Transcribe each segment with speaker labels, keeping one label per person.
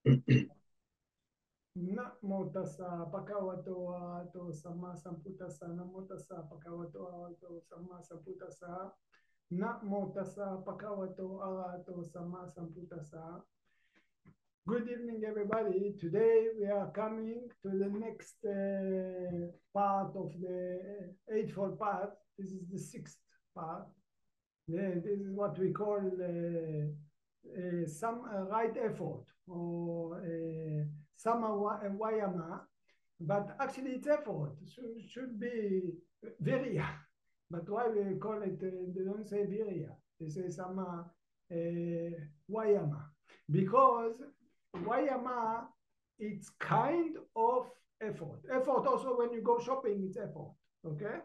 Speaker 1: Namo tassa bhagavato arahato samma sambuddhassa. Namo tassa bhagavato arahato samma sambuddhassa. Namo tassa bhagavato arahato samma sambuddhassa. Good evening, everybody. Today we are coming to the next part of the Eightfold Path. This is the sixth part. This is what we call some right effort, or some vayama, but actually it's effort. Should be virya. But why we call it? They don't say virya. They say some vayama, because vayama, it's kind of effort. Effort also when you go shopping, it's effort. Okay,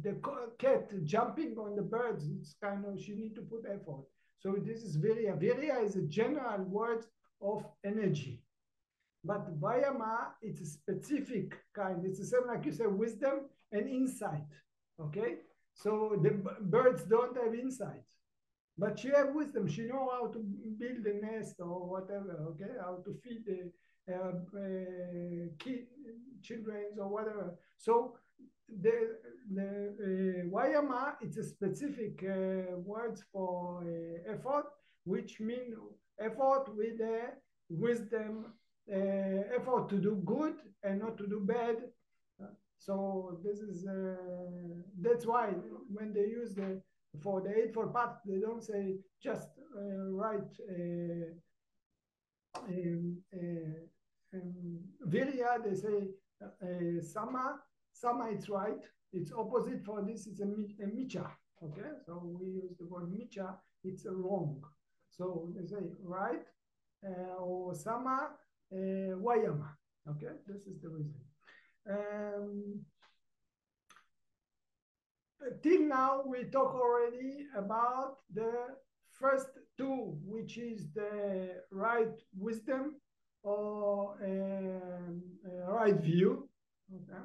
Speaker 1: the cat jumping on the birds, it's kind of, she need to put effort. So this is virya. Virya is a general word of energy. But vayama, it's a specific kind. It's the same like you say wisdom and insight. Okay? So the birds don't have insight. But she have wisdom. She know how to build a nest or whatever, okay? How to feed the children or whatever. So the vayama, it's a specific words for effort, which mean effort with wisdom, effort to do good and not to do bad. So this is that's why when they use for the Eightfold Path, they don't say just write virya. They say sama. Sama, it's right. It's opposite for this. It's a micha. Okay, so we use the word micha. It's a wrong. So they say right or sama vayama. Okay, this is the reason. Till now, we talk already about the first two, which is the right wisdom or right view. Okay?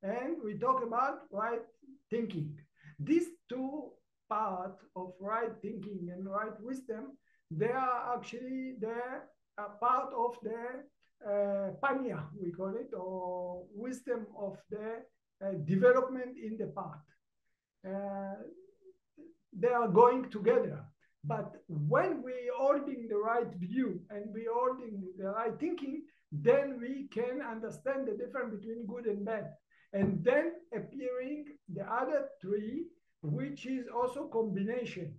Speaker 1: And we talk about right thinking. These two parts of right thinking and right wisdom, they are actually a part of the panya, we call it, or wisdom of the development in the path. They are going together. But when we holding the right view and we holding the right thinking, then we can understand the difference between good and bad. And then appearing the other three, which is also combination.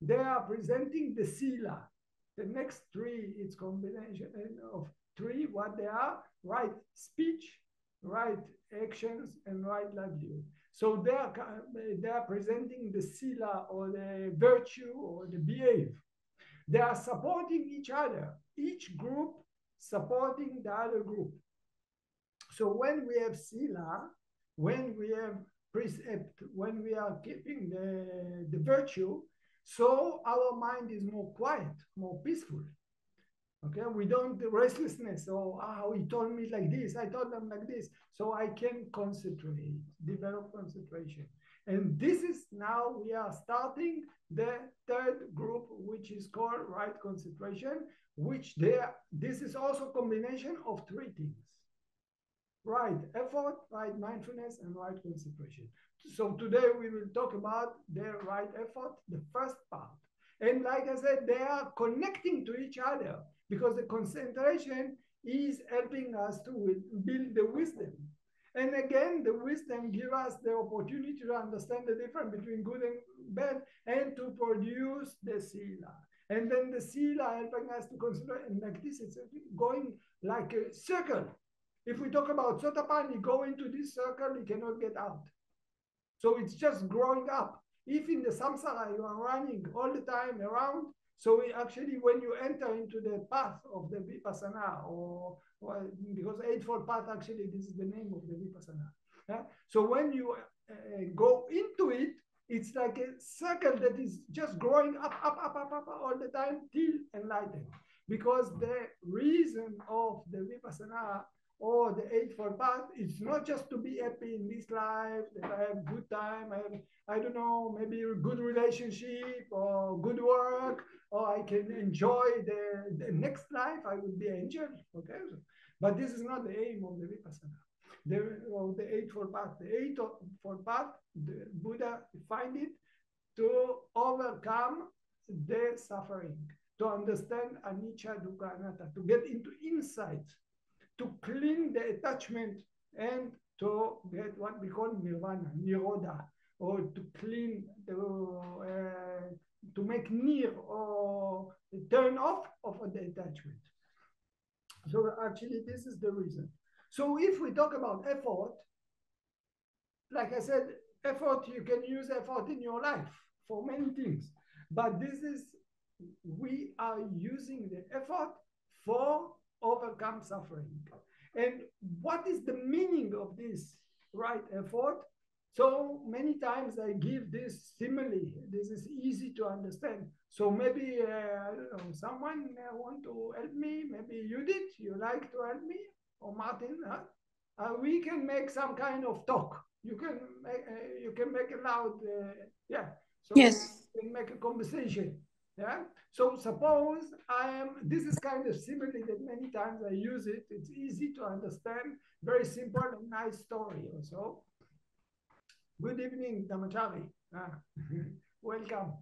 Speaker 1: They are presenting the sila. The next three is combination of three, what they are: right speech, right actions, and right livelihood. So they are presenting the sila, or the virtue, or the behave. They are supporting each other, each group supporting the other group. So when we have sila, when we have precept, when we are keeping the virtue, so our mind is more quiet, more peaceful. Okay, we don't restlessness. So he told me like this, I told them like this, so I can concentrate, develop concentration. And this is now we are starting the third group, which is called right concentration, which this is also a combination of three things: right effort, right mindfulness, and right concentration. So today we will talk about the right effort, the first part. And like I said, they are connecting to each other, because the concentration is helping us to build the wisdom. And again, the wisdom gives us the opportunity to understand the difference between good and bad, and to produce the sila. And then the sila helping us to concentrate. And like this, it's going like a circle. If we talk about Sotapan, you go into this circle, you cannot get out. So it's just growing up. If in the samsara you are running all the time around, so actually when you enter into the path of the vipassana, or because Eightfold Path, actually this is the name of the vipassana. Yeah? So when you go into it, it's like a circle that is just growing up all the time till enlightened. Because the reason of the vipassana or the Eightfold Path, it's not just to be happy in this life, that I have good time, I don't know, maybe a good relationship or good work, or I can enjoy the next life, I will be an angel, okay? But this is not the aim of the Vipassana. The Eightfold Path. The Eightfold Path, the Buddha find it to overcome the suffering, to understand anicca, dukkha, anatta, to get into insight, to clean the attachment, and to get what we call nirvana, nirodha, or to clean, to make nir, or turn off of the attachment. So actually, this is the reason. So if we talk about effort, like I said, effort, you can use effort in your life for many things. But we are using the effort for overcome suffering. And what is the meaning of this right effort? So many times I give this simile. This is easy to understand. So maybe, I don't know, someone want to help me. Maybe Judith, you like to help me? Or Martin, huh? We can make some kind of talk. You can make a loud, yeah. So
Speaker 2: Yes.
Speaker 1: you can make a conversation. Yeah. So suppose this is kind of simile that many times I use it. It's easy to understand, very simple and nice story also. Good evening, Dhammacari. Welcome.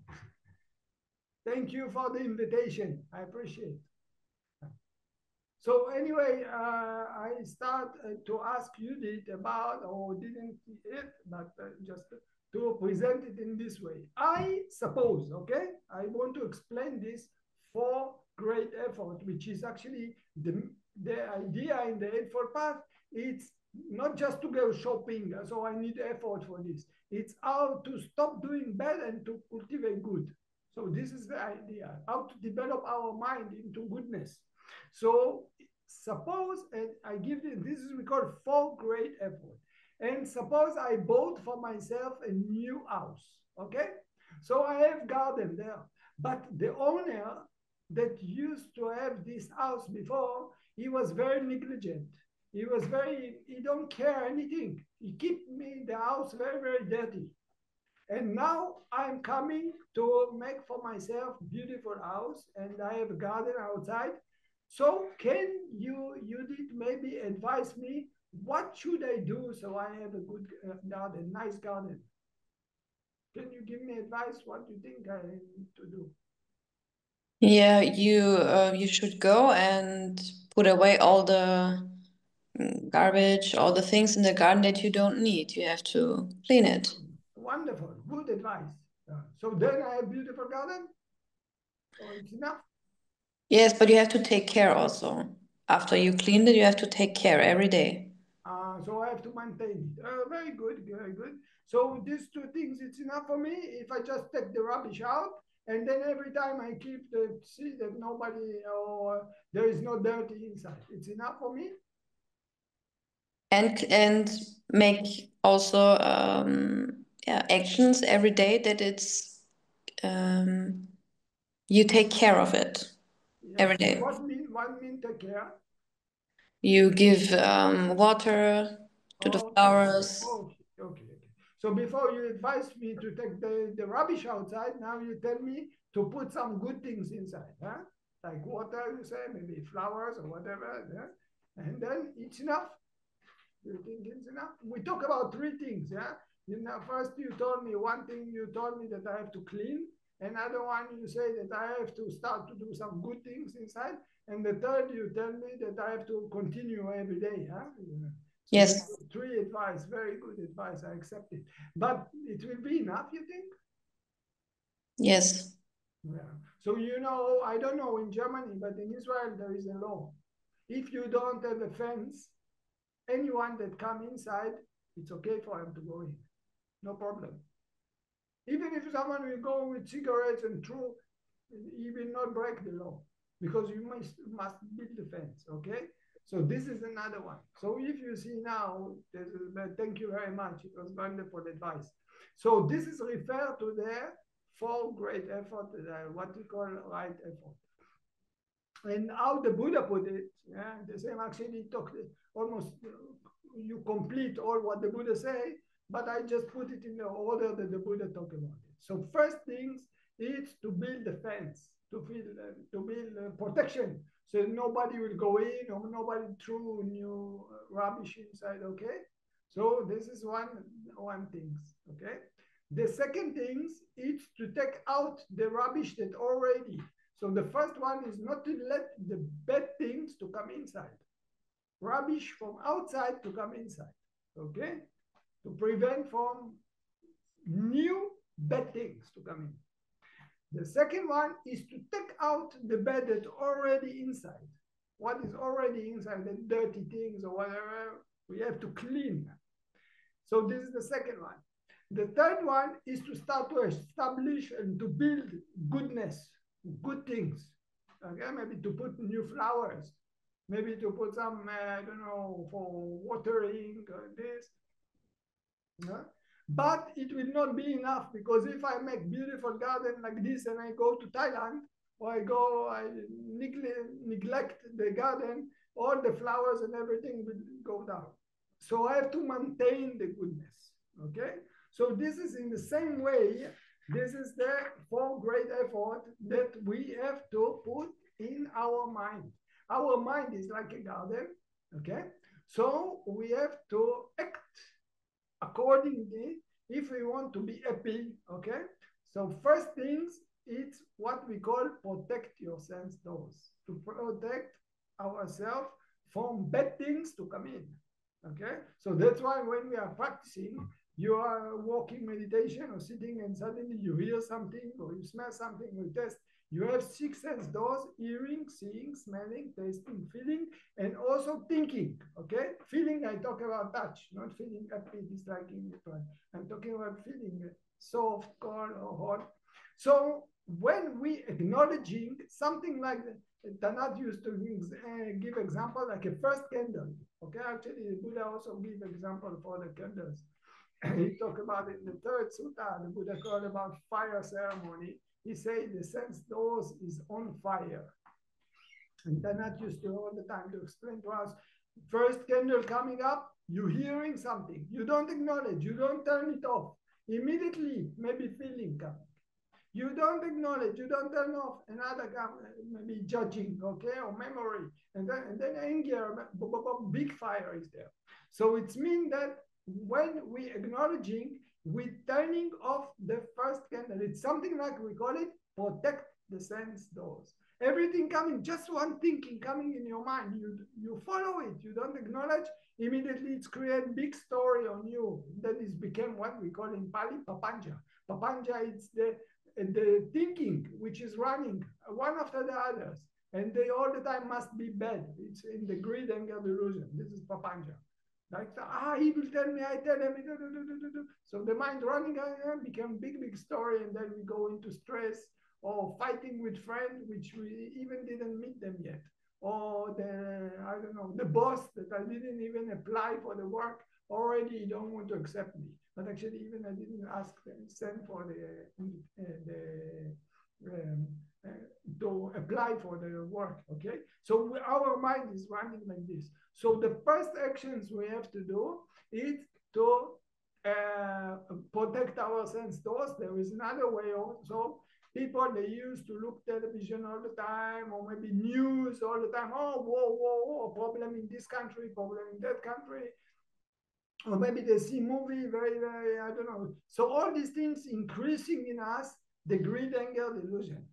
Speaker 1: Thank you for the invitation. I appreciate it. So anyway, I start to ask Judith about, or didn't it, but just to present it in this way. I suppose, okay, I want to explain this for great effort, which is actually the idea in the Eightfold Path. It's not just to go shopping, so I need effort for this. It's how to stop doing bad and to cultivate good. So this is the idea, how to develop our mind into goodness. So suppose, and I give this is we call 4 great effort. And suppose I bought for myself a new house, okay? So I have garden there, but the owner that used to have this house before, he was very negligent. He don't care anything. He keep me the house very, very dirty. And now I'm coming to make for myself beautiful house, and I have a garden outside. So can you, Judith, maybe advise me, what should I do so I have a good garden, nice garden? Can you give me advice? What do you think I need to do?
Speaker 2: Yeah, you should go and put away all the garbage, all the things in the garden that you don't need. You have to clean it.
Speaker 1: Wonderful, good advice. So then I have beautiful garden? Or it's enough?
Speaker 2: Yes, but you have to take care also. After you cleaned it, you have to take care every day.
Speaker 1: So I have to maintain it. Very good, very good. So these 2 things, it's enough for me if I just take the rubbish out, and then every time I keep see that nobody or there is no dirty inside. It's enough for me.
Speaker 2: And make also actions every day that it's you take care of it every day.
Speaker 1: What mean take care?
Speaker 2: You give water to the flowers.
Speaker 1: Okay. So before you advise me to take the rubbish outside, now you tell me to put some good things inside, huh? Like water, you say, maybe flowers or whatever, yeah? And then it's enough. You think it's enough? We talk about 3 things, yeah? First you told me one thing, you told me that I have to clean. Another one, you say that I have to start to do some good things inside. And the third, you tell me that I have to continue every day, huh? So
Speaker 2: Yes.
Speaker 1: 3 advice, very good advice, I accept it. But it will be enough, you think?
Speaker 2: Yes.
Speaker 1: Yeah. So I don't know in Germany, but in Israel there is a law. If you don't have a fence, anyone that come inside, it's okay for him to go in. No problem. Even if someone will go with cigarettes and through, he will not break the law because you must build the fence, okay? So this is another one. So if you see now, thank you very much. It was wonderful advice. So this is referred to the 4 great effort, what we call right effort. And how the Buddha put it, yeah, the same actually talked almost, you complete all what the Buddha say, but I just put it in the order that the Buddha talked about it. So first things is to build the fence, to build protection, so nobody will go in or nobody threw new rubbish inside. Okay, so this is one thing. Okay, the second things is to take out the rubbish that already. So the first one is not to let the bad things to come inside, rubbish from outside to come inside. Okay, to prevent from new bad things to come in. The second one is to take out the bad that's already inside. What is already inside, the dirty things or whatever, we have to clean. So this is the second one. The third one is to start to establish and to build goodness, good things. Okay, maybe to put new flowers, maybe to put some, I don't know, for watering or this. Yeah? But it will not be enough, because if I make beautiful garden like this and I go to Thailand, or I neglect the garden, all the flowers and everything will go down. So I have to maintain the goodness. Okay? So this is in the same way, this is the 4 great effort that we have to put in our mind. Our mind is like a garden. Okay? So we have to act accordingly if we want to be happy. Okay, so first things, it's what we call protect your sense doors, to protect ourselves from bad things to come in. Okay, so that's why when we are practicing, you are walking meditation or sitting and suddenly you hear something or you smell something or you test. You have 6 sense doors: hearing, seeing, smelling, tasting, feeling, and also thinking. Okay, feeling, I talk about touch, not feeling happy, disliking it. I'm talking about feeling soft, cold, or hot. So when we acknowledging something like that, Tanat used to give example like a first candle. Okay, actually the Buddha also give example for the candles. He talked about it in the 3rd sutta. The Buddha called about fire ceremony. He said the sense doors is on fire. And Tanat used to all the time to explain to us, first candle coming up, you're hearing something. You don't acknowledge, you don't turn it off. Immediately, maybe feeling coming. You don't acknowledge, you don't turn off, another maybe judging, okay, or memory. And then anger, big fire is there. So it means that when we acknowledging, we turning off the first candle. It's something like, we call it protect the sense doors. Everything coming, just one thinking coming in your mind, you follow it, you don't acknowledge, immediately it's create big story on you. Then it became what we call in Pali papanja. Papanja, it's the thinking which is running one after the others, and they all the time must be bad. It's in the greed, anger, delusion. This is papanja. Like, he will tell me, I tell him. So the mind running become big story, and then we go into stress or fighting with friends, which we even didn't meet them yet. Or the boss that I didn't even apply for the work, already don't want to accept me. But actually, even I didn't ask them, send for to apply for the work. Okay, so our mind is running like this. So the first actions we have to do is to protect our sense doors. There is another way also. People, they used to look television all the time, or maybe news all the time. Oh, whoa, problem in this country, problem in that country. Or maybe they see movie, very, I don't know. So all these things increasing in us the greed, anger, delusion.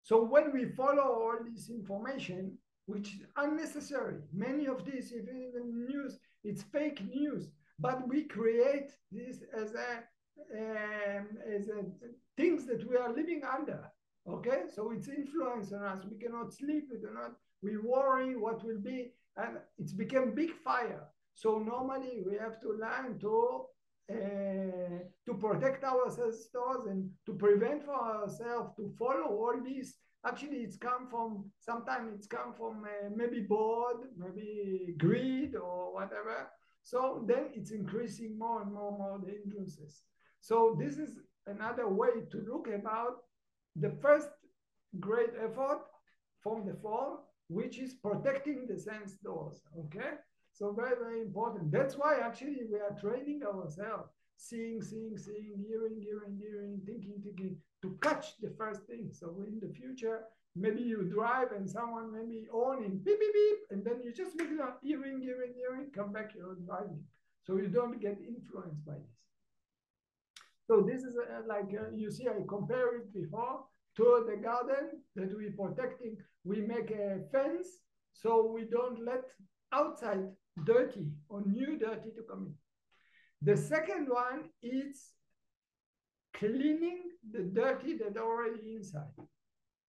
Speaker 1: So when we follow all this information, which is unnecessary, many of these, if even news, it's fake news, but we create this as a things that we are living under. Okay, so it's influence on us. We cannot sleep. We worry what will be, and it's become big fire. So normally we have to learn to protect ourselves and to prevent for ourselves to follow all these. Actually, sometimes it's come from maybe bored, maybe greed or whatever. So then it's increasing more and more the influences. So this is another way to look about the first great effort from the 4 which is protecting the sense doors. Okay, so very, very important. That's why actually we are training ourselves, seeing, hearing, thinking, to catch the first thing. So in the future, maybe you drive and someone maybe owning beep, beep, beep, and then you just make it up, hearing, come back, you're driving. So you don't get influenced by this. So this is you see, I compared it before to the garden that we're protecting. We make a fence so we don't let outside dirty or new dirty to come in. The second one is cleaning the dirty that already inside.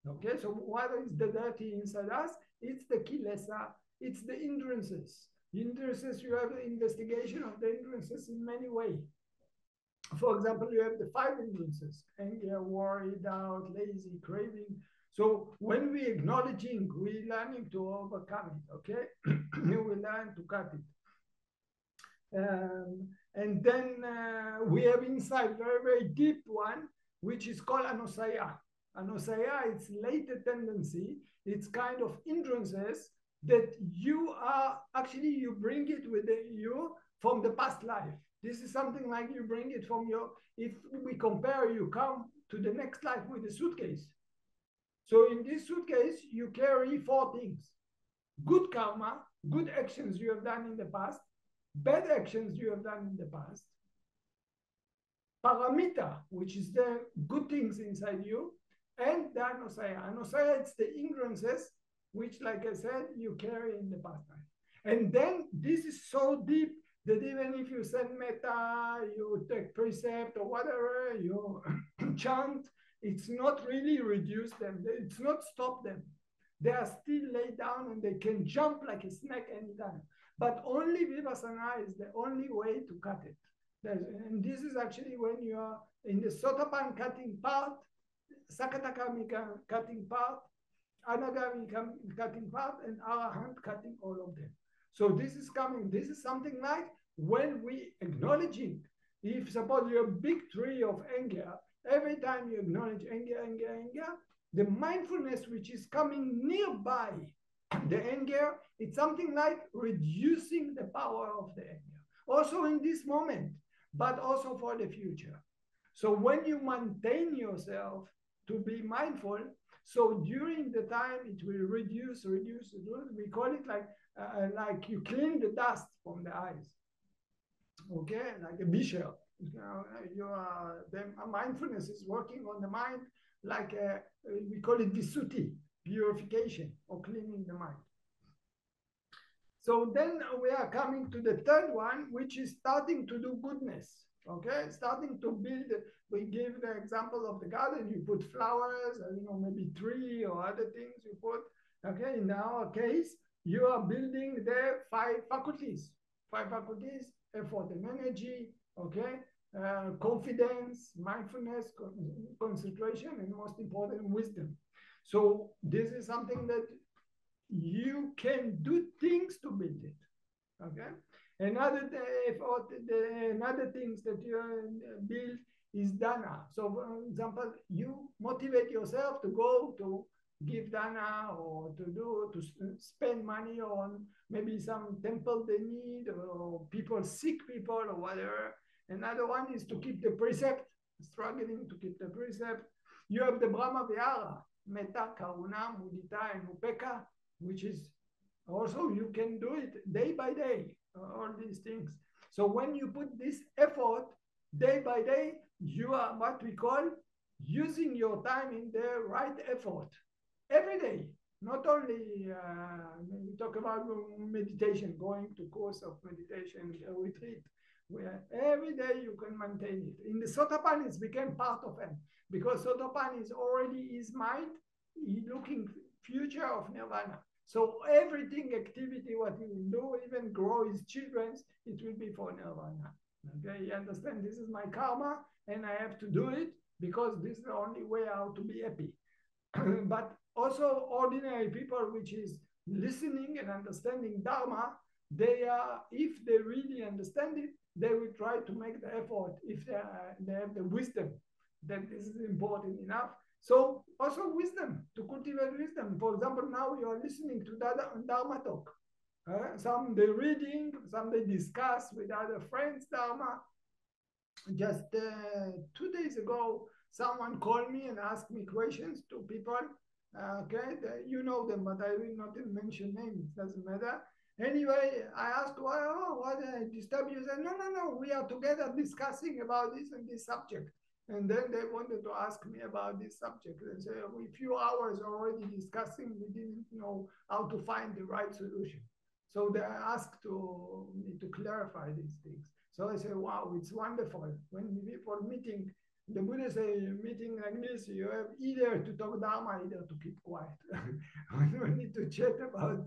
Speaker 1: Okay, so what is the dirty inside us? It's the kilesa, it's the hindrances. Hindrances, you have the investigation of the hindrances in many ways. For example, you have the 5 hindrances: anger, worry, doubt, lazy, craving. So when we're acknowledging, we're learning to overcome it, okay? We learn to cut it. And then we have inside very, very deep one, which is called anosaya. Anosaya, it's latent tendency. It's kind of hindrances that you are, actually you bring it with you from the past life. This is something like you bring it from your, if we compare, you come to the next life with a suitcase. So in this suitcase, you carry 4 things: good karma, good actions you have done in the past, bad actions you have done in the past, paramita, which is the good things inside you, and the anosaya. Anosaya, it's the hindrances, which, like I said, you carry in the past life. And then this is so deep that even if you send metta, you take precept or whatever, you chant, it's not really reduce them. It's not stop them. They are still laid down and they can jump like a snake anytime. But only vipassana is the only way to cut it. And this is actually when you are in the sotapan cutting part, sakadagami cutting part, anagami cutting part, and arahant cutting all of them. So this is coming. This is something like when we acknowledging. If suppose you're a big tree of anger, every time you acknowledge anger, the mindfulness which is coming nearby the anger, it's something like reducing the power of the anger. Also in this moment, but also for the future. So when you maintain yourself to be mindful, so during the time it will reduce. We call it like you clean the dust from the eyes. Okay, like a bisher. The mindfulness is working on the mind like we call it visuddhi, purification or cleaning the mind. So then we are coming to the third one, which is starting to do goodness. Okay, starting to build. We give the example of the garden. You put flowers, maybe tree or other things you put. Okay, in our case, you are building the 5 faculties. 5 faculties: effort and energy. Okay, confidence, mindfulness, concentration, and most important, wisdom. So this is something that you can do things to build it. Okay. Another things that you build is dana. So for example, you motivate yourself to go to give dana or to spend money on maybe some temple they need or people, sick people or whatever. Another one is to keep the precept, struggling to keep the precept. You have the Brahma Vihara, Metta, Karuna, Mudita, and Upekkha, which is also you can do it day by day, all these things. So when you put this effort day by day, you are what we call using your time in the right effort every day. Not only we talk about meditation, going to course of meditation, retreat, where every day you can maintain it. In the Sotapan, it's became part of him because Sotapan is already his mind, he looking future of nirvana. So everything, activity, what he will do, even grow his children, it will be for nirvana. Okay, you understand? This is my karma, and I have to do it because this is the only way how to be happy. But also ordinary people, which is listening and understanding Dharma, they are, if they really understand it, they will try to make the effort if they have the wisdom that this is important enough. So also wisdom, to cultivate wisdom. For example, now you are listening to Dhammatalk. Some they reading, some they discuss with other friends Dharma. Just 2 days ago, someone called me and asked me questions to people. Okay, you know them, but I will not mention names. It doesn't matter. Anyway, I asked, well, what disturb you? Said, no, we are together discussing about this and this subject. And then they wanted to ask me about this subject. They say, a few hours already discussing, we didn't know how to find the right solution. So they asked me to clarify these things. So I say, wow, it's wonderful. When people meeting, the Buddha say, meeting like this, you have either to talk Dharma, either to keep quiet. We don't need to chat about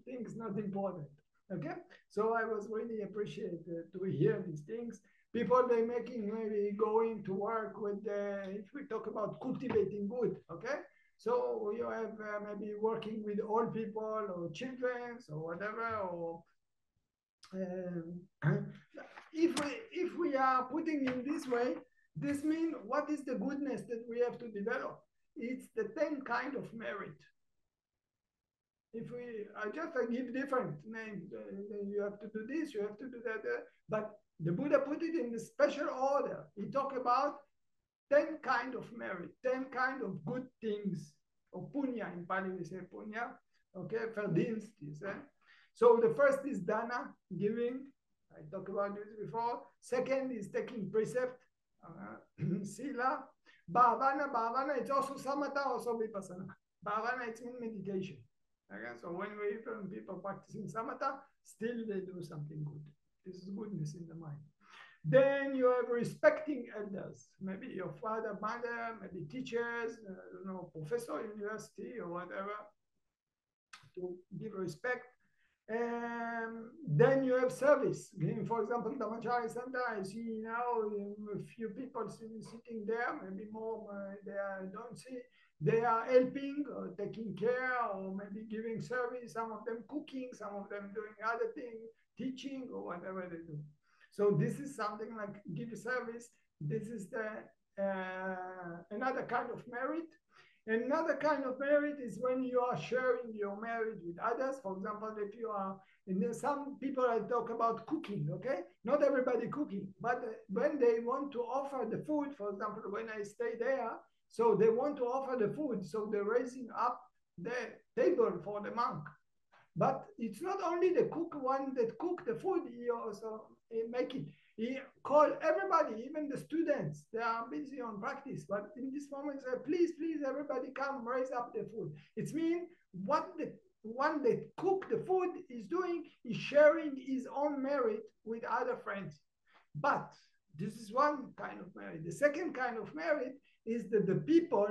Speaker 1: things not important. Okay? So I was really appreciated to hear these things. People, they making maybe going to work with, if we talk about cultivating good, okay? So you have maybe working with old people or children or whatever, or if we are putting in this way, this means what is the goodness that we have to develop? It's the 10 kind of merit. If we, I give different names, you have to do this, you have to do that, but the Buddha put it in the special order. He talked about 10 kind of merit, 10 kind of good things, or punya, in Pali we say punya, okay, verdienst, you say. So the first is dana, giving. I talked about this before. Second is taking precept, sila. Bhavana, it's also samatha, also vipassana. Bhavana, it's mean meditation. Okay, so when people practicing samatha, still they do something good. This is goodness in the mind. Then you have respecting elders, maybe your father, mother, maybe teachers, professor, university, or whatever, to give respect. Then you have service. For example, Dhammacari Center, I see now a few people sitting there, maybe more they don't see. They are helping or taking care or maybe giving service, some of them cooking, some of them doing other things, teaching or whatever they do. So this is something like give service. This is another kind of merit. Another kind of merit is when you are sharing your merit with others. For example, if you are, and some people I talk about cooking, okay? Not everybody cooking, but when they want to offer the food, for example, when I stay there, so they want to offer the food, so they're raising up the table for the monk. But it's not only the one that cook the food, he also make it. He call everybody, even the students, they are busy on practice, but in this moment, say, please, everybody come raise up the food. It means what the one that cook the food is doing is sharing his own merit with other friends. But this is one kind of merit. The second kind of merit is that the people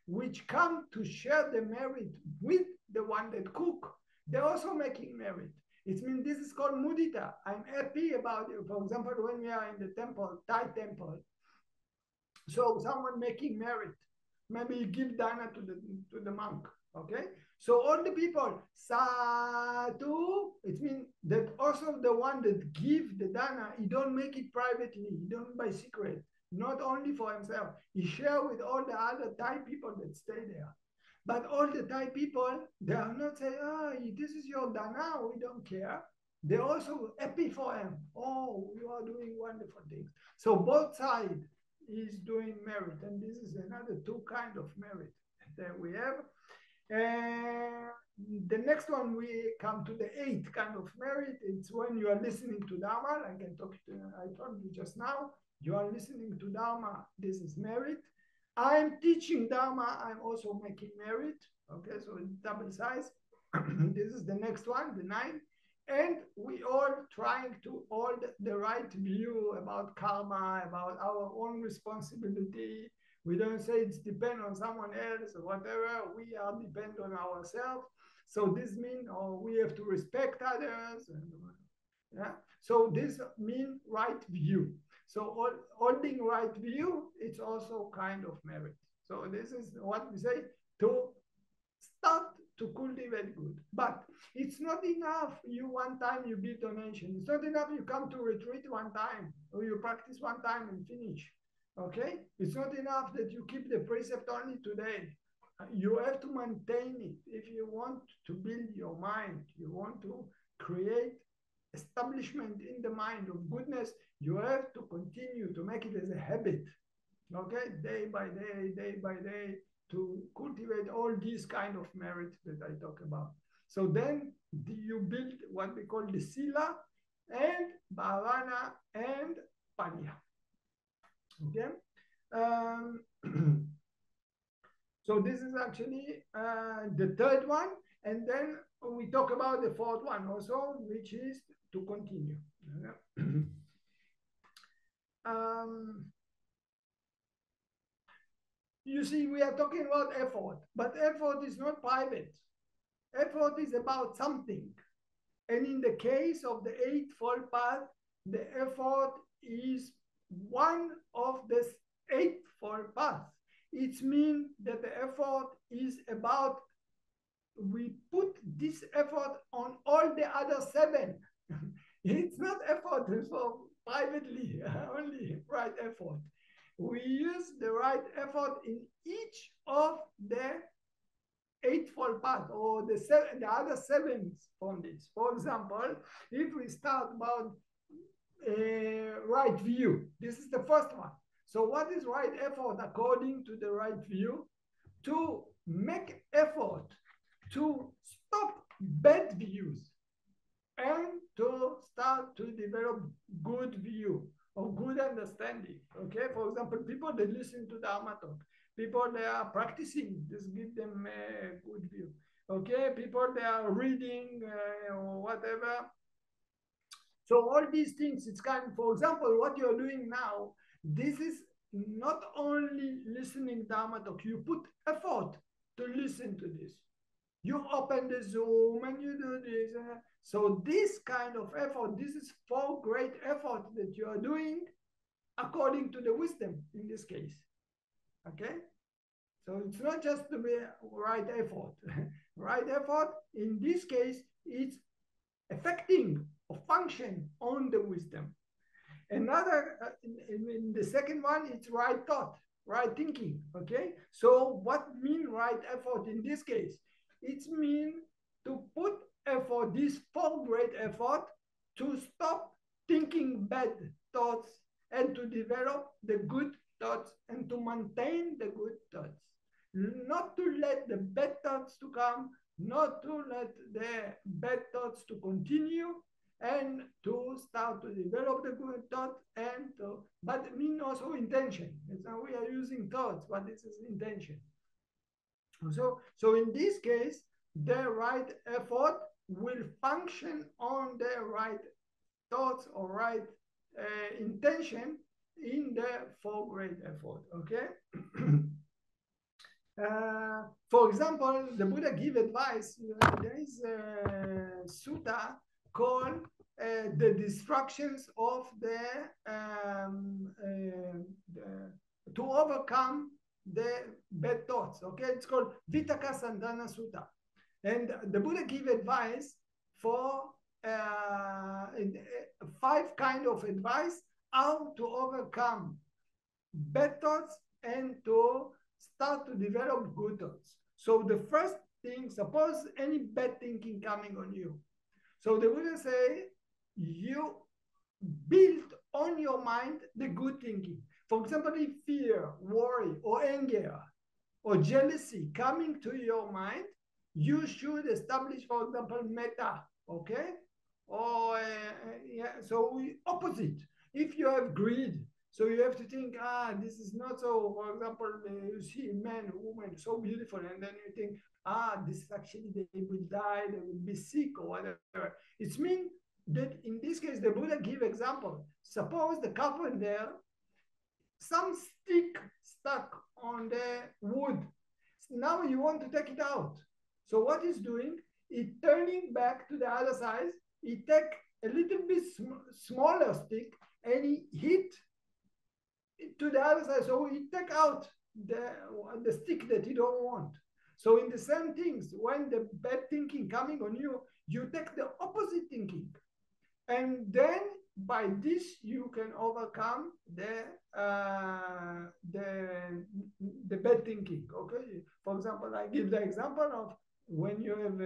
Speaker 1: which come to share the merit with the one that cook, they're also making merit. It means this is called mudita. I'm happy about it. For example, when we are in the temple, Thai temple, so someone making merit, maybe you give dana to the monk, okay? So all the people, sadhu, it means that also the one that give the dana, he don't make it privately, he don't by secret, not only for himself, he share with all the other Thai people that stay there. But all the Thai people, they are not saying, this is your dana, we don't care. They're also happy for him. Oh, you are doing wonderful things. So both sides is doing merit. And this is another 2 kinds of merit that we have. The next one, we come to the 8th kind of merit. It's when you are listening to Dharma, like I told you just now. You are listening to Dharma, this is merit. I'm teaching Dharma, I'm also making merit. Okay, so it's double size. This is the next one, the 9th. And we all trying to hold the right view about karma, about our own responsibility. We don't say it's depend on someone else or whatever. We are depend on ourselves. So this means we have to respect others. Yeah. So this means right view. So holding right view, it's also kind of merit. So this is what we say, to start to cultivate good. But it's not enough one time you give donation. It's not enough you come to retreat one time or you practice one time and finish. Okay? It's not enough that you keep the precept only today. You have to maintain it. If you want to build your mind, you want to create establishment in the mind of goodness, you have to continue to make it as a habit. Okay? Day by day, to cultivate all these kind of merit that I talk about. So then you build what we call the Sila and Bhavana and Panya. Okay? So this is actually the third one. And then we talk about the fourth one also, which is to continue. You see, we are talking about effort, but effort is not private. Effort is about something. And in the case of the Eightfold Path, the effort is one of the Eightfold Path. It means that the effort is about, we put this effort on all the other 7. It's not effort for privately, only right effort. We use the right effort in each of the Eightfold Path or the other 7 from this. For example, if we start about right view, this is the first one. So what is right effort according to the right view? To make effort to stop bad views and to start to develop good view or good understanding. Okay, for example, people that listen to the Dhammatalk, people that are practicing, just give them a good view. Okay, people that are reading or whatever. So all these things, it's kind of, for example, what you're doing now, this is not only listening Dhammatalk, you put effort to listen to this. You open the Zoom and you do this. So this kind of effort, this is 4 great efforts that you are doing according to the wisdom in this case. Okay? So it's not just to be right effort. Right effort, in this case, it's affecting or function on the wisdom. Another, in the second one, it's right thought, right thinking. Okay? So what mean right effort in this case? It means to put effort, this 4 great effort, to stop thinking bad thoughts and to develop the good thoughts and to maintain the good thoughts. Not to let the bad thoughts to come, not to let the bad thoughts to continue, and to start to develop the good thoughts, and to, but it means also intention. So we are using thoughts, but this is intention. So in this case, the right effort will function on the right thoughts or right intention in the 4 great effort. Okay. For example, the Buddha give advice. There is a sutta called the destructions of to overcome the bad thoughts. Okay, it's called Vitaka Sandhana Sutta, and the Buddha give advice for 5 kind of advice how to overcome bad thoughts and to start to develop good thoughts. So the first thing, suppose any bad thinking coming on you. So the Buddha say, you build on your mind the good thinking. For example, if fear, worry, or anger, or jealousy coming to your mind, you should establish, for example, metta, okay? Or, so opposite. If you have greed, so you have to think, this is not so, for example, you see a man, a woman, so beautiful, and then you think, this is actually, they will die, they will be sick, or whatever. It means that in this case, the Buddha give example. Suppose the carpenter, some stick stuck on the wood. Now you want to take it out. So what he's doing, he's turning back to the other side. He take a little bit smaller stick and he hit to the other side. So he take out the stick that you don't want. So in the same things, when the bad thinking coming on you, you take the opposite thinking. And then by this you can overcome the bad thinking. Okay, for example, I give the example of when you have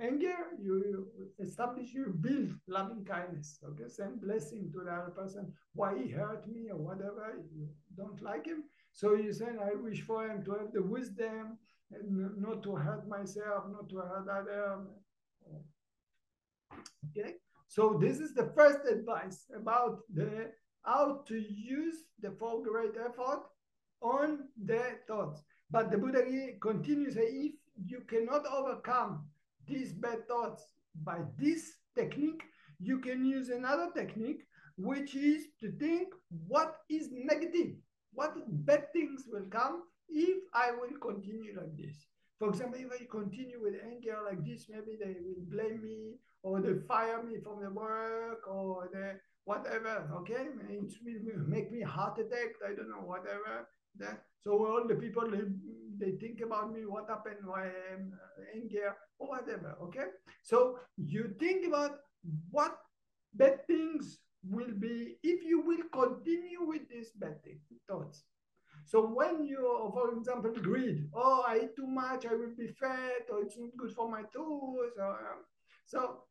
Speaker 1: anger, you establish, you build loving kindness. Okay, send blessing to the other person. Why he hurt me or whatever, you don't like him, so you say, I wish for him to have the wisdom and not to hurt myself, not to hurt others. Okay, so this is the first advice about how to use the four great effort on the thoughts. But the Buddha continues, if you cannot overcome these bad thoughts by this technique, you can use another technique, which is to think what is negative, what bad things will come if I will continue like this. For example, if I continue with anger like this, maybe they will blame me, or they fire me from the work, or the whatever. Okay, it will make me heart attack. I don't know, whatever. So all the people they think about me, what happened, why I'm angry, or whatever. Okay, so you think about what bad things will be if you will continue with these bad thoughts. So when you, for example, greed, oh, I eat too much, I will be fat, or it's not good for my tooth, so,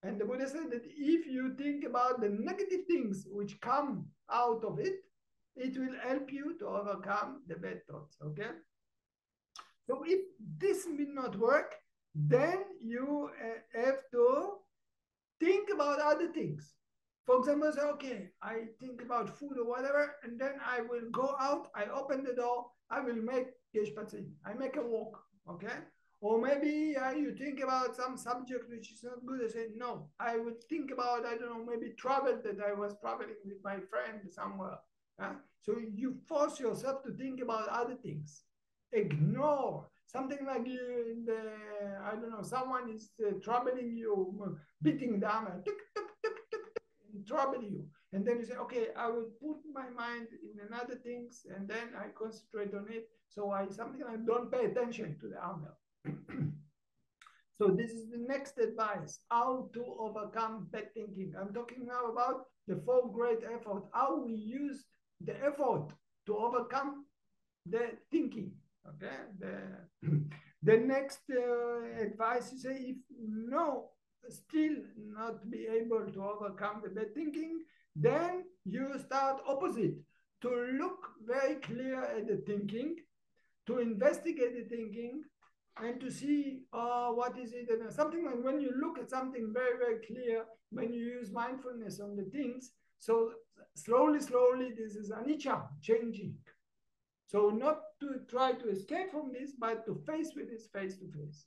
Speaker 1: and the Buddha said that if you think about the negative things which come out of it, it will help you to overcome the bad thoughts, okay? So if this will not work, then you have to think about other things. For example, say, okay, I think about food or whatever, and then I will go out, I open the door, I will make geshpatsi, I make a walk, okay? Or maybe you think about some subject which is not good. I say, no, I would think about, I don't know, maybe travel, that I was traveling with my friend somewhere. So you force yourself to think about other things. Ignore something like you in the, I don't know, someone is troubling you, beating the hammer, trouble you. And then you say, okay, I will put my mind in another things, and then I concentrate on it. So I something like don't pay attention to the hammer. So this is the next advice, how to overcome bad thinking. I'm talking now about the four great efforts, how we use the effort to overcome the thinking. Okay. The next advice is, if no, still not be able to overcome the bad thinking, then you start opposite, to look very clear at the thinking, to investigate the thinking, and to see what is it. And something like when you look at something very, very clear, when you use mindfulness on the things, so slowly, this is anicca, changing. So not to try to escape from this, but to face with this face to face.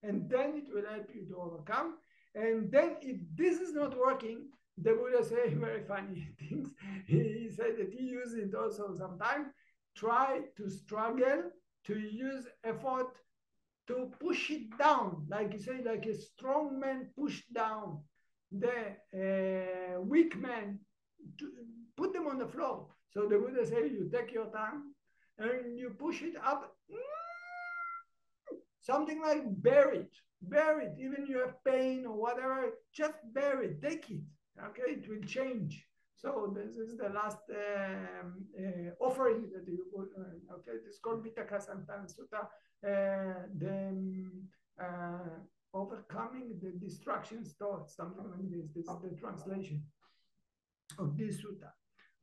Speaker 1: And then it will help you to overcome. And then if this is not working, the Buddha said very funny things. He said that he used it also sometimes. Try to struggle, to use effort to push it down. Like you say, like a strong man push down the weak man, to put them on the floor. So the Buddha said, you take your time and you push it up. Something like bear it, even you have pain or whatever, just bear it, take it, okay, it will change. So this is the last offering that you put, okay, it's called Vitakka Santana Sutta, overcoming the distractions thoughts, something like this. This is the translation of this sutta.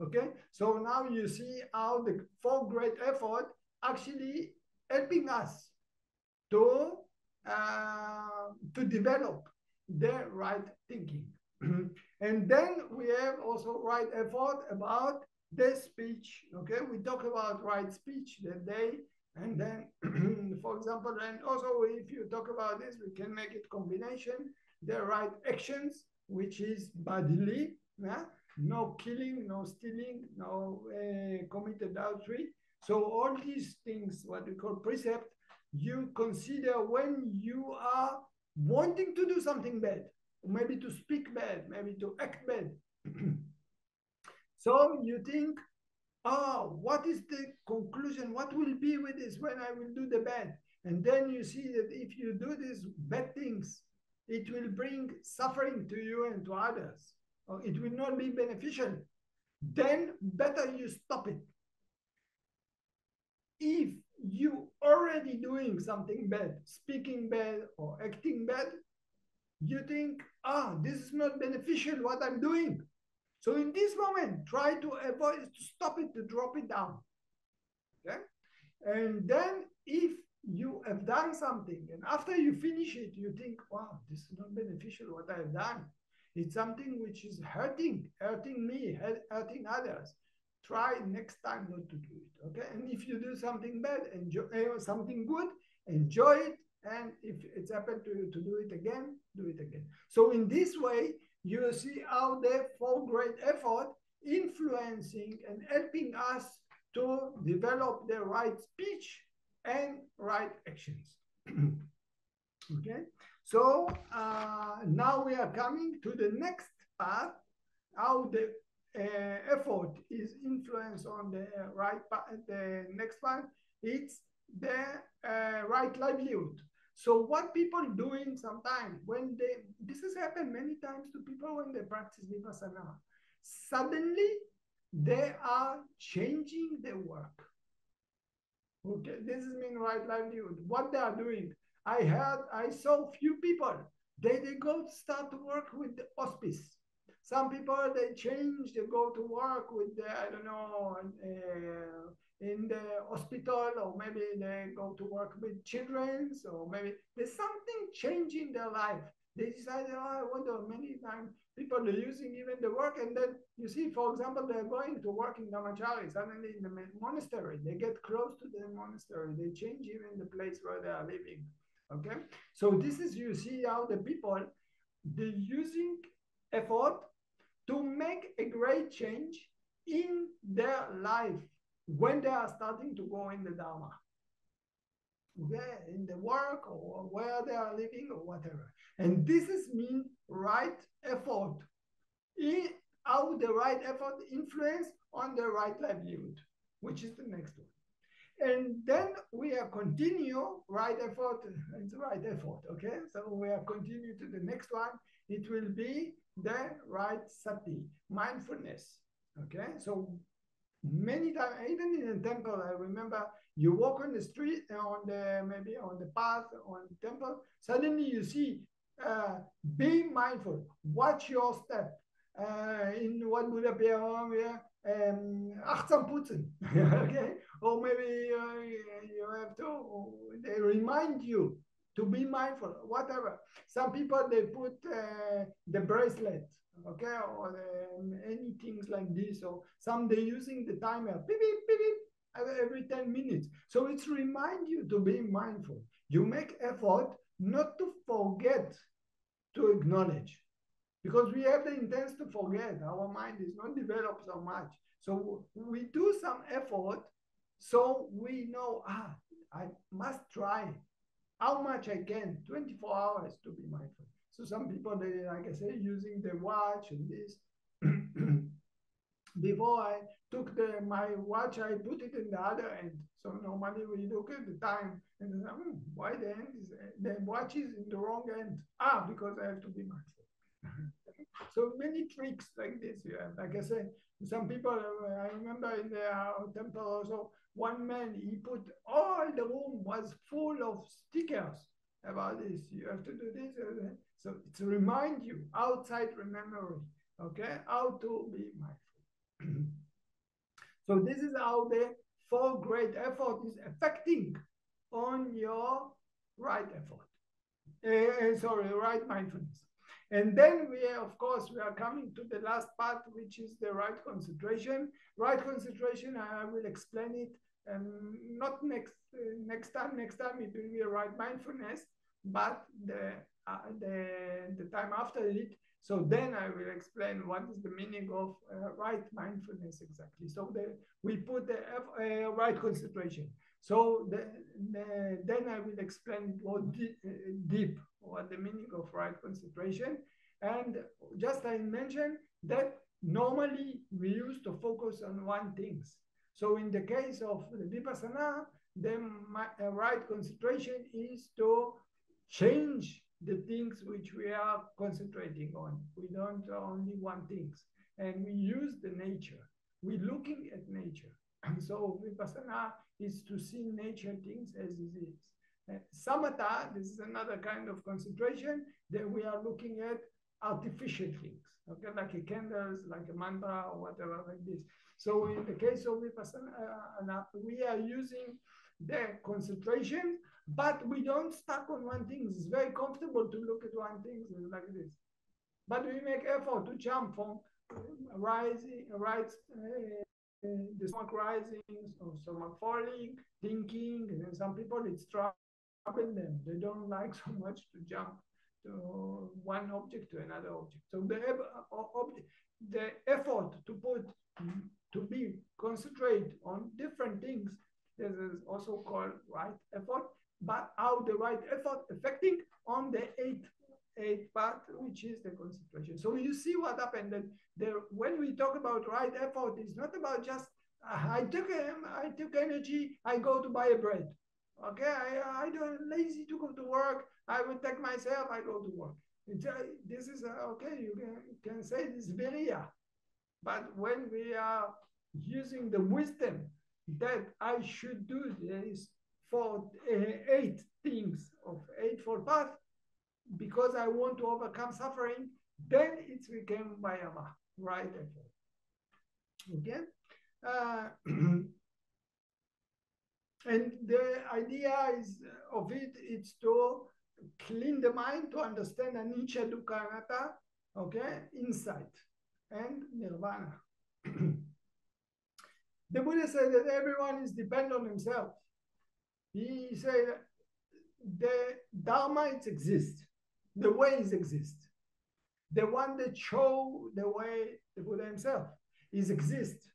Speaker 1: Okay, so now you see how the four great effort actually helping us to develop the right thinking. And then we have also right effort about the speech. Okay, we talk about right speech that day, and then for example, and also if you talk about this, we can make it combination, the right actions, which is bodily, no killing, no stealing, no committed adultery. So all these things, what we call precept, you consider when you are wanting to do something bad, maybe to speak bad, maybe to act bad. So you think, what is the conclusion? What will be with this when I will do the bad? And then you see that if you do these bad things, it will bring suffering to you and to others. or it will not be beneficial, then better you stop it. If you already doing something bad, speaking bad or acting bad, you think, this is not beneficial what I'm doing. So in this moment, try to avoid, to stop it, to drop it down. Okay? And then if you have done something and after you finish it, you think, wow, this is not beneficial what I've done. It's something which is hurting me, hurting others. Try next time not to do it, okay? And if you do something bad, enjoy something good, enjoy it. And if it's happened to you to do it again, do it again. So in this way, you see how the four great effort influencing and helping us to develop the right speech and right actions. Okay, so now we are coming to the next part, how the effort is influenced on the right part. The next one, it's the right livelihood. So what people doing sometimes when this has happened many times to people when they practice Vipassana, suddenly they are changing their work. Okay, this is mean right livelihood. What they are doing. I saw few people, they go start to work with the hospice. Some people, they change, they go to work with the, I don't know, in the hospital, or maybe they go to work with children, or maybe there's something changing their life. They decide, I wonder, many times people are using even the work, and then you see, for example, they're going to work in Dhammacari, suddenly in the monastery, they get close to the monastery, they change even the place where they are living. Okay, so this is, you see how the people, they're using effort to make a great change in their life when they are starting to go in the Dharma. Okay, in the work or where they are living or whatever. And this is mean right effort. How the right effort influence on the right livelihood, which is the next one. And then we are continue right effort. It's right effort, okay? So we are continue to the next one. It will be the right sati, mindfulness, okay? So many times, even in the temple, I remember you walk on the street, maybe on the path, on the temple, suddenly you see, be mindful, watch your step. In what Buddha achtsam putzen, okay? Or maybe you have to, they remind you to be mindful, whatever. Some people, they put the bracelet, okay, or any things like this, or some they're using the timer, beep, beep, beep, beep, every 10 minutes. So it's remind you to be mindful. You make effort not to forget to acknowledge, because we have the intent to forget. Our mind is not developed so much. So we do some effort, so we know, I must try how much I can, 24 hours to be mindful. So some people, they, like I say, using the watch and this. Before I took my watch, I put it in the other end. So normally we look at the time and say, why the watch is in the wrong end? Because I have to be mindful. So many tricks like this you have. Like I said, some people, I remember in the temple also, one man, he put all the room was full of stickers about this. You have to do this. So it's to remind you, outside memory, okay, how to be mindful. So this is how the four great effort is affecting on your right effort. Right mindfulness. And then we, of course, we are coming to the last part, which is the right concentration. Right concentration, I will explain it. Not next time. Next time it will be a right mindfulness, but the time after it. So then I will explain what is the meaning of right mindfulness exactly. So we put the right concentration. So then I will explain more deep what the meaning of right concentration. And just I mentioned that normally we used to focus on one thing. So in the case of the Vipassana, the right concentration is to change the things which we are concentrating on. We don't only want things. And we use the nature. We're looking at nature. And so Vipassana is to see nature things as it is. Samatha, this is another kind of concentration that we are looking at artificial things, okay, like a candles, like a mantra or whatever like this. So in the case of Vipassana, we are using the concentration, but we don't stuck on one thing. It's very comfortable to look at one thing like this. But we make effort to jump from rising, the stomach rising, or stomach falling, thinking, and then some people it's trouble them. They don't like so much to jump to one object to another object. So the effort to be concentrate on different things, this is also called right effort. But how the right effort affecting on the eighth part, which is the concentration. So you see what happened. That when we talk about right effort, it's not about just I took energy, I go to buy a bread. Okay, I don't lazy to go to work. I will take myself. I go to work. This is okay. You can say this viriya, but when we are using the wisdom that I should do this for 8 things of Eightfold Path, because I want to overcome suffering, then it became Mayama, right effort. Okay. And the idea of it's to clean the mind, to understand anicca, dukkha, anatta, okay, insight and nirvana. The Buddha said that everyone is dependent on himself. He said the Dharma it exists, the ways exist. The one that show the way, the Buddha himself, is exist.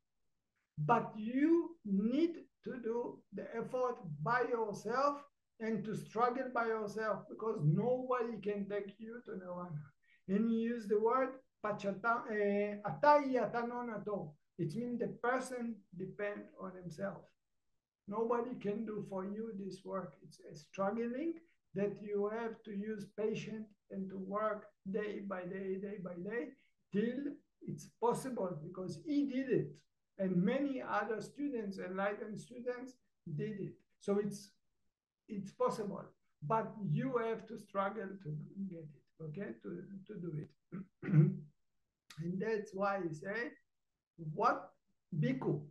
Speaker 1: But you need to do the effort by yourself and to struggle by yourself, because nobody can take you to nirvana. And he used the word atai atanonato. It means the person depends on himself. Nobody can do for you this work. It's a struggling that you have to use patience and to work day by day till it's possible, because he did it. And many other students, enlightened students, did it. So it's possible, but you have to struggle to get it, okay, to do it. And that's why he said, what bhikkhu,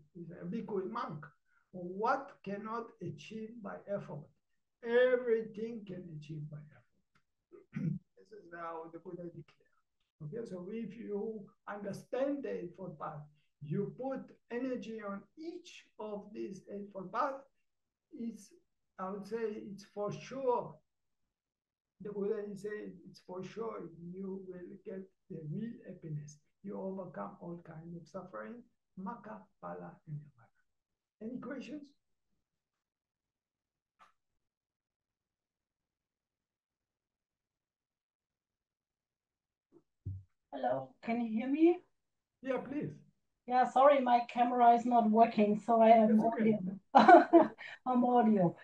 Speaker 1: a bhikkhu is monk, what cannot achieve by effort, everything can achieve by effort. This is how the Buddha declared. Okay, so if you understand the Eightfold Path, you put energy on each of these Eightfold Paths, I would say it's for sure. The Buddha is saying it's for sure you will get the real happiness. You overcome all kinds of suffering, Maka, Pala, and Nirvana. Any questions?
Speaker 3: Hello, can you hear me?
Speaker 1: Yeah, please.
Speaker 3: Yeah, sorry, my camera is not working, so I am audio. I'm audio.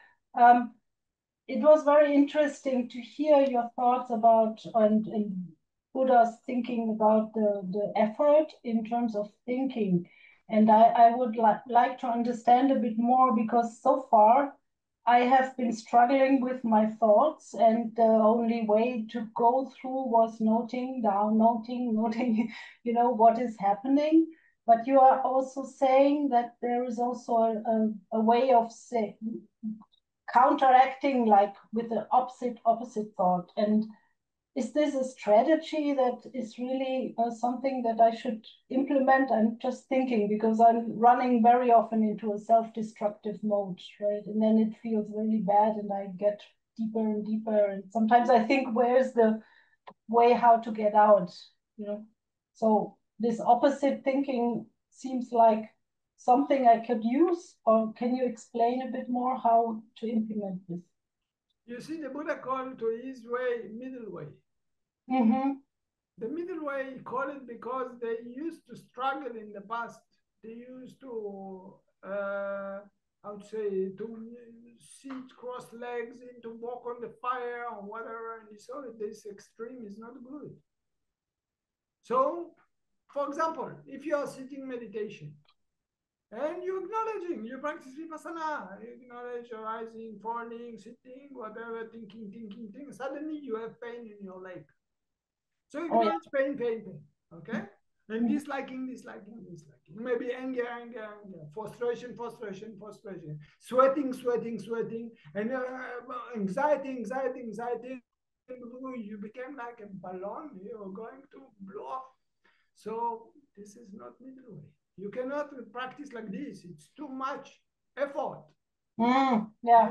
Speaker 3: It was very interesting to hear your thoughts about and Buddha's thinking about the effort in terms of thinking. And I would like to understand a bit more, because so far I have been struggling with my thoughts, and the only way to go through was noting down, noting, what is happening. But you are also saying that there is also a way of counteracting, like with the opposite thought. And is this a strategy that is really something that I should implement? I'm just thinking, because I'm running very often into a self-destructive mode, right? And then it feels really bad and I get deeper and deeper. And sometimes I think, where's the way how to get out, So this opposite thinking seems like something I could use, or can you explain a bit more how to implement this?
Speaker 1: You see, the Buddha called to his way middle way.
Speaker 3: Mm-hmm.
Speaker 1: The middle way, he called it because they used to struggle in the past. They used to, how to say, to sit cross legs and to walk on the fire or whatever. And he saw that this extreme is not good. So, for example, if you are sitting meditation and you're acknowledging, you practice vipassana, you acknowledge arising, falling, sitting, whatever, thinking, suddenly you have pain in your leg. So you acknowledge pain, okay? And disliking. Maybe anger, frustration, sweating, and anxiety. You became like a balloon, you're going to blow up. So this is not middle way. You cannot practice like this. It's too much effort. You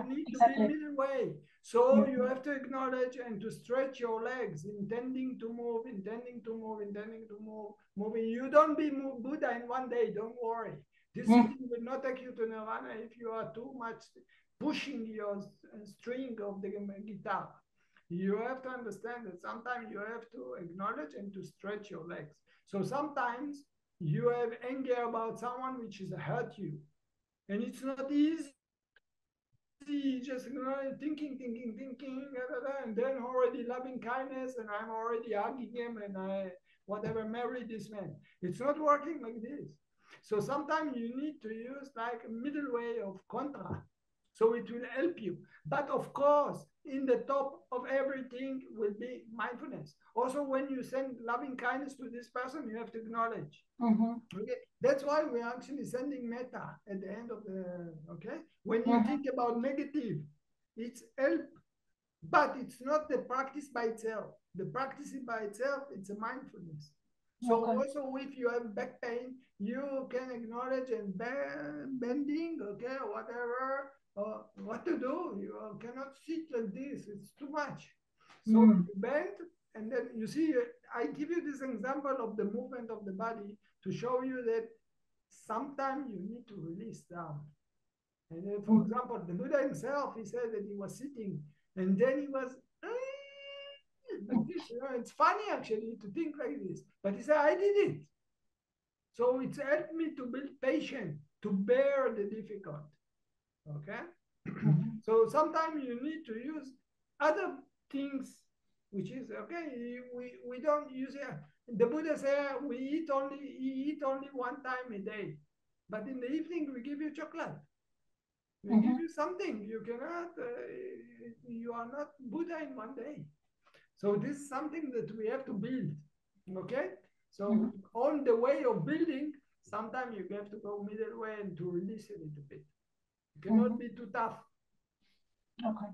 Speaker 1: need to be middle way. So you have to acknowledge and to stretch your legs, intending to move. Moving. You don't be Buddha in one day. Don't worry. This sitting will not take you to nirvana if you are too much pushing your string of the guitar. You have to understand that sometimes you have to acknowledge and to stretch your legs. So sometimes you have anger about someone which has hurt you. And it's not easy. Just thinking, and then already loving kindness, and I'm already hugging him, and I marry this man. It's not working like this. So sometimes you need to use like a middle way of contra. So it will help you. But of course, in the top of everything will be mindfulness. Also, when you send loving kindness to this person, you have to acknowledge. Okay? That's why we're actually sending metta at the end of the, okay? When you think about negative, it's help, but it's not the practice by itself. The practice by itself, it's a mindfulness. So also if you have back pain, you can acknowledge and bending, okay, whatever, what to do. You cannot sit like this. It's too much. So you bend, and then you see, I give you this example of the movement of the body to show you that sometimes you need to release down. And then, for example, the Buddha himself, he said that he was sitting, and then he was like this. It's funny actually to think like this, but he said, I did it. So it's helped me to build patience, to bear the difficult. Okay? So sometimes you need to use other things, which is, okay, we don't use it. The Buddha said we eat only one time a day. But in the evening, we give you chocolate. We give you something. You cannot, you are not Buddha in one day. So this is something that we have to build. Okay? So on the way of building, sometimes you have to go middle way and to release a little bit. You cannot be too tough. Okay.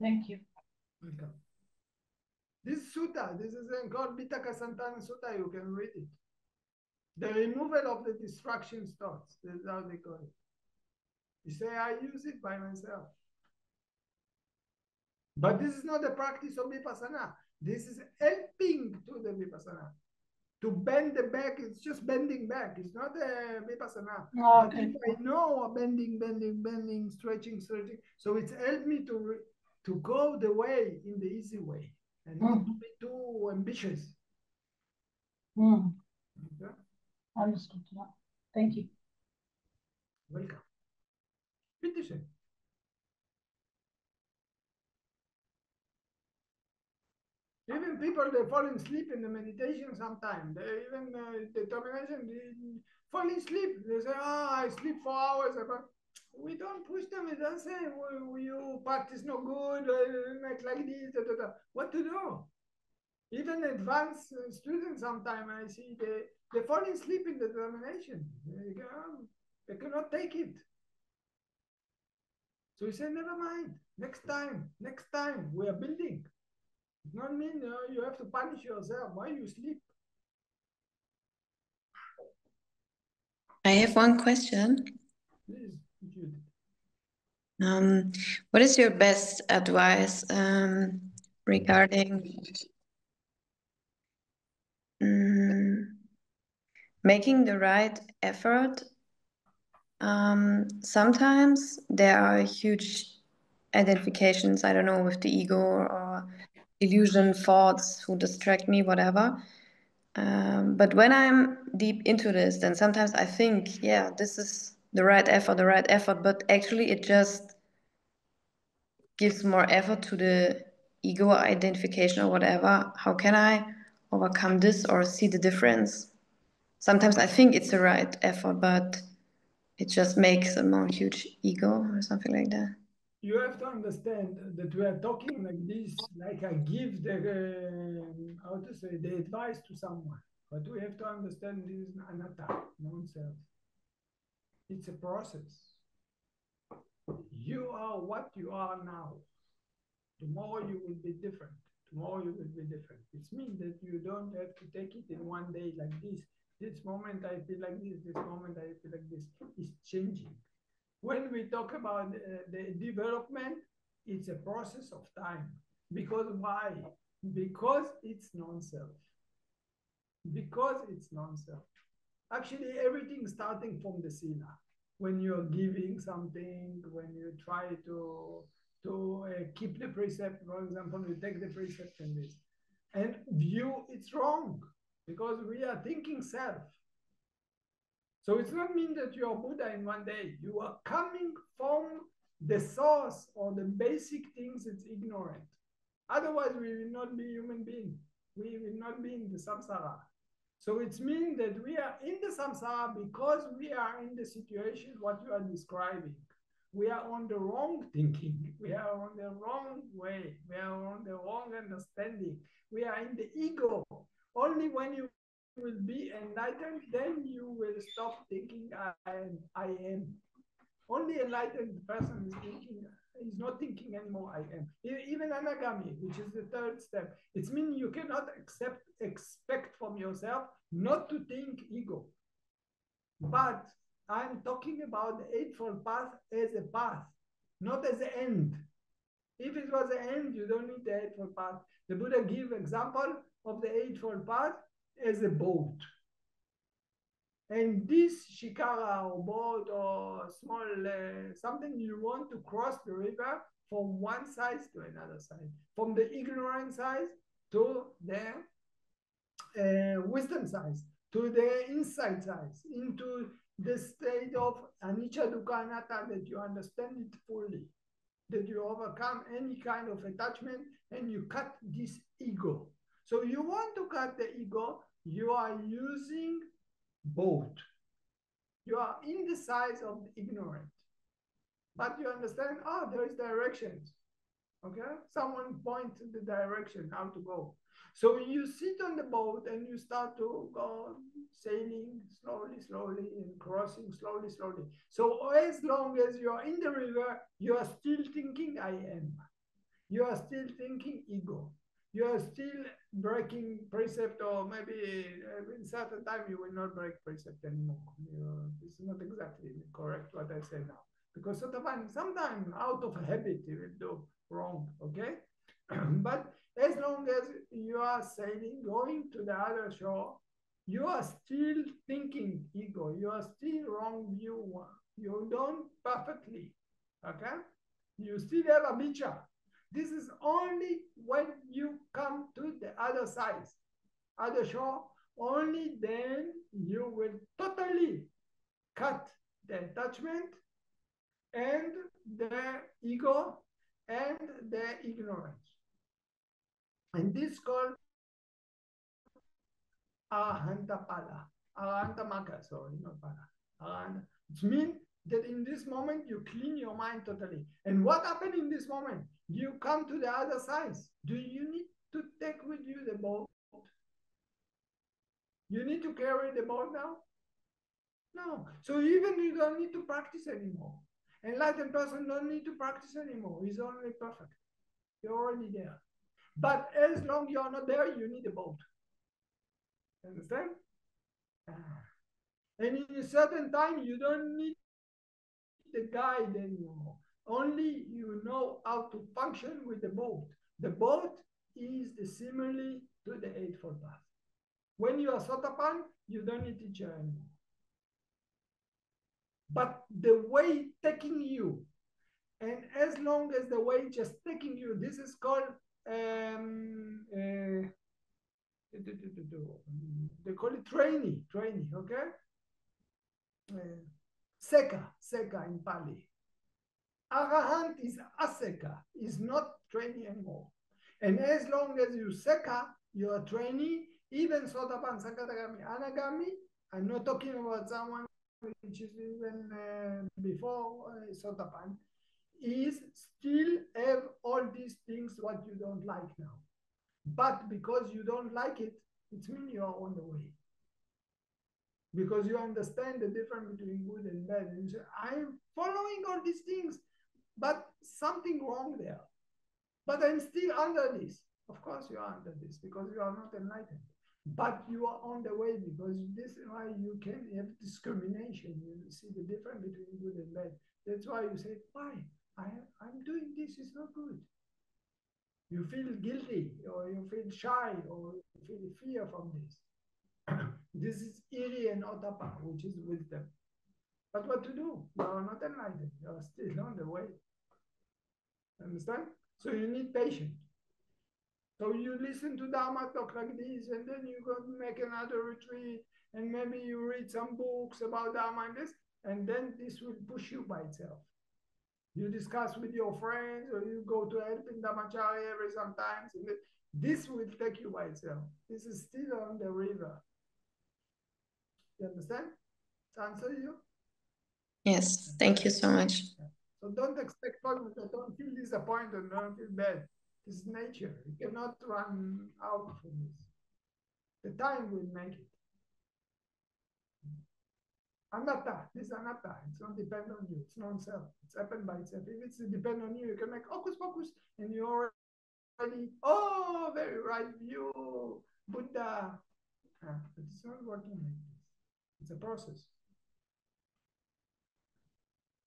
Speaker 3: Thank you.
Speaker 1: Okay. This sutta, this is called Vitakka Santana Sutta. You can read it. The removal of the distraction thoughts. That's how they call it. You say, I use it by myself. But this is not the practice of vipassana. This is helping to the vipassana. To bend the back, it's just bending back. It's not a vipassana. But if I know bending, stretching. So it's helped me to go the way in the easy way and not to be too ambitious. Okay?
Speaker 3: Understood. Yeah. Thank you.
Speaker 1: Welcome. Bitteschön. Even people, they fall asleep in the meditation sometimes. They even determination, they fall asleep. They say, I sleep 4 hours. We don't push them. We don't say, you practice no good, make like this, What to do? Even advanced students sometimes, I see, they fall asleep in the determination. They cannot take it. So we say, never mind. Next time, we are building. It does not mean you have to punish yourself. Why you sleep?
Speaker 2: I have one question.
Speaker 1: Please, Jude.
Speaker 2: What is your best advice regarding making the right effort? Sometimes there are huge identifications, I don't know, with the ego or illusion, thoughts who distract me, whatever. But when I'm deep into this, then sometimes I think, yeah, this is the right effort, but actually it just gives more effort to the ego identification or whatever. How can I overcome this or see the difference? Sometimes I think it's the right effort, but it just makes a more huge ego or something like that.
Speaker 1: You have to understand that we are talking like this, like I give the, how to say, the advice to someone. But we have to understand this is anatta, non-self. It's a process. You are what you are now. Tomorrow you will be different. Tomorrow you will be different. It means that you don't have to take it in one day like this. This moment I feel like this moment I feel like this. It's changing. When we talk about the development, it's a process of time. Because why? Because it's non-self. Because it's non-self. Actually, everything starting from the sila. When you're giving something, when you try to keep the precept, for example, you take the precept in this, and view it's wrong because we are thinking self. So it's not mean that you are Buddha in one day. You are coming from the source or the basic things it's ignorant. Otherwise, we will not be human being. We will not be in the samsara. So it means that we are in the samsara because we are in the situation what you are describing. We are on the wrong thinking. We are on the wrong way. We are on the wrong understanding. We are in the ego. Only when you will be enlightened, then you will stop thinking I am. Only enlightened person is thinking, is not thinking anymore I am. Even anagami, which is the third step, it means you cannot expect from yourself not to think ego. But I'm talking about the Eightfold Path as a path, not as an end. If it was an end, you don't need the Eightfold Path. The Buddha gives example of the Eightfold Path as a boat. And this shikara or boat or small something you want to cross the river from one side to another side, from the ignorant side to the wisdom side, to the insight side, into the state of anicca dukkha anatta, that you understand it fully, that you overcome any kind of attachment and you cut this ego. So you want to cut the ego, you are using both. You are in the size of the ignorant. But you understand, oh, there is directions. Okay? Someone points the direction, how to go. So you sit on the boat and you start to go sailing slowly, and crossing slowly. So as long as you are in the river, you are still thinking I am. You are still thinking ego. You are still breaking precept, or maybe in certain time you will not break precept anymore. This is not exactly correct what I say now. Because sometimes out of habit you will do wrong, okay? But as long as you are sailing, going to the other shore, you are still thinking ego. You are still wrong view. You don't perfectly, okay? You still have a bicha. This is only when you come to the other side, other shore, only then you will totally cut the attachment and the ego and the ignorance. And this is called arahanta pala, arahanta maka, sorry, not pala, arahanta. It means that in this moment you clean your mind totally. And what happened in this moment? You come to the other side. Do you need to take with you the boat? You need to carry the boat now? No. So even you don't need to practice anymore. Enlightened person don't need to practice anymore. He's already perfect. You're already there. But as long as you're not there, you need a boat. Understand? And in a certain time, you don't need the guide anymore. Only you know how to function with the boat. The boat is the simile to the Eightfold Path. When you are Sotapan, you don't need teacher anymore. But the way taking you, and as long as the way just taking you, this is called they call it training, okay? Seka in Pali. Arahant is aseka, is not trainee anymore. And as long as you seka, you are trainee, even Sotapan, Sakatagami, Anagami. I'm not talking about someone which is even before Sotapan, is still have all these things what you don't like now. But because you don't like it, it means you are on the way. Because you understand the difference between good and bad. And you say, I'm following all these things, but something wrong there. But I'm still under this. Of course you are under this because you are not enlightened. But you are on the way because this is why you can have discrimination. You see the difference between good and bad. That's why you say, why? I'm doing this, it's not good. You feel guilty or you feel shy or you feel fear from this. This is Iri and Otapa, which is wisdom. But what to do? You are not enlightened. You are still on the way. Understand? So you need patience. So you listen to Dhammatalk like this, and then you go to make another retreat, and maybe you read some books about Dhamma and this, and then this will push you by itself. You discuss with your friends, or you go to help in Dhammacari every sometimes, and this will take you by itself. This is still on the river. You understand? To answer you?
Speaker 2: Yes, thank you so much.
Speaker 1: So don't expect problems. Don't feel disappointed. Don't feel bad. This is nature. You cannot run out from this. The time will make it. Anatta. This is anatta. It's not depend on you. It's non-self. It's happened by itself. If it's depend on you, you can make hocus pocus, and you already, oh, very right view, Buddha. But it's not working like this. It's a process.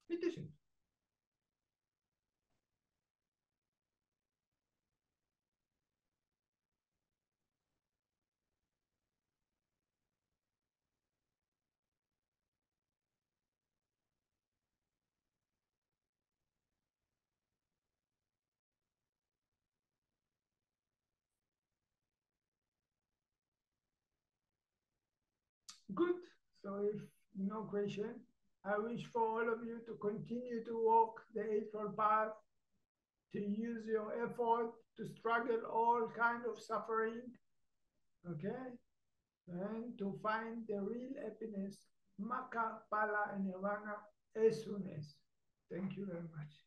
Speaker 1: Meditation. Good. So if no question, I wish for all of you to continue to walk the Eightfold Path, to use your effort to struggle all kind of suffering, okay? And to find the real happiness, Maka, Pala, and Nirvana as soon as. Thank you very much.